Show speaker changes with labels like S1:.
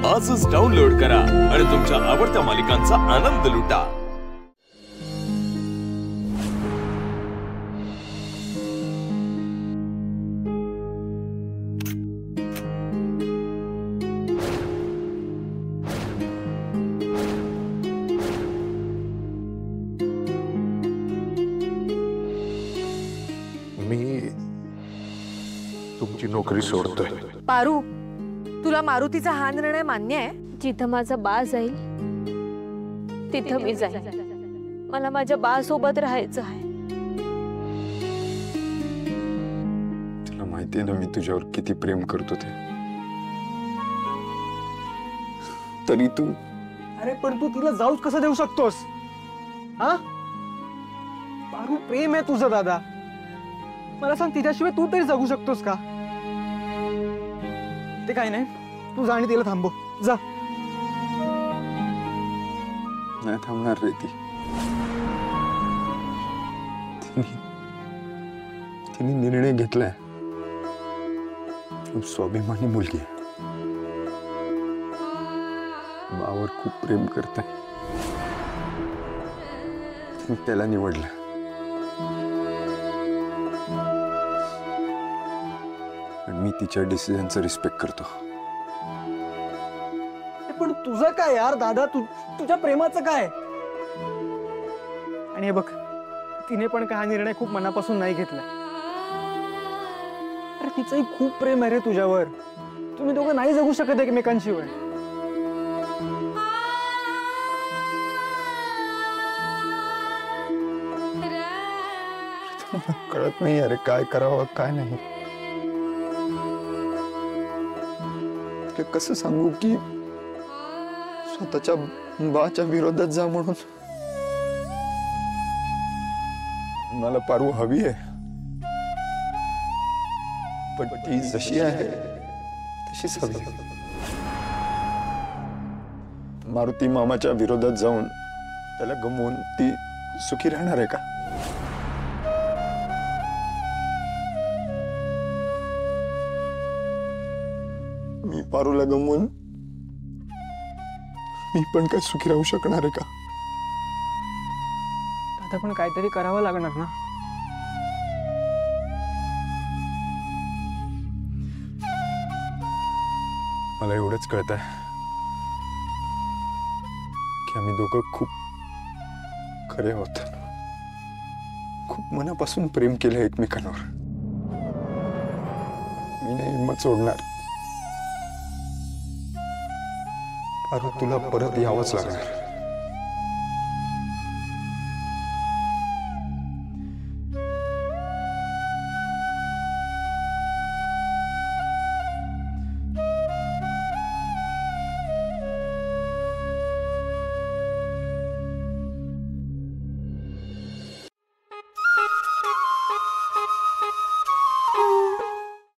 S1: आजच डाउनलोड करा आणि तुमच्या आवडत्या मालिकांचा आनंद लुटा।
S2: मी तुमची नोकरी सोडतोय।
S3: पारू, तुला मारुतीचा हा निर्णय मान्य आहे?
S4: जिथं माझा बा जाईल तिथं मी जाईल। मला माझ्या बा सोबत राहायचं आहे।
S2: तुला माहितीये ना मी तुझ्यावर किती प्रेम करतो ते, तरी तू।
S5: अरे पण तू तिला जाऊच कसं देऊ शकतोस? हा पारू, प्रेम आहे तुझं दादा। मला सांग, तिच्याशिवाय तू तरी जगू शकतोस का? ते काही नाही, तू जा आणि तिला थांबव, जा।
S2: नाही थांबणार रे ती। तिने निर्णय घेतलाय। खूप स्वाभिमानी मुलगी आहे, बावर खूप प्रेम करते, त्याला निवडलं। मी तिच्या डिसिजनचा रिस्पेक्ट करतो।
S5: पण तुझं काय यार दादा, तुझ्या प्रेमाचं काय? आणि हे बघ, तिने पण काय हा निर्णय खूप मनापासून नाही घेतला। अरे तिचंही खूप प्रेम आहे रे तुझ्यावर। तुम्ही दोघं नाही जगू शकत एकमेकांशिवाय।
S2: कळत नाही अरे काय करावं काय नाही। कसं सांगू की स्वतःच्या बाच्या विरोधात जा म्हणून? मला पारू हवी आहे, पण ती जशी आहे तशीच हवी। मारुती मामाच्या विरोधात जाऊन त्याला गमवून ती सुखी राहणार आहे का? मी पारूला गमवून मी पण काय सुखी राहू शकणार आहे का?
S5: आता पण काहीतरी करावं लागणार ना।
S2: मला एवढंच कळतंय की आम्ही दोघं खूप खरे आहोत, खूप मनापासून प्रेम केलं एकमेकांवर। मी नाही हिंमत सोडणार। पारू, तुला परत यावंच लागणार।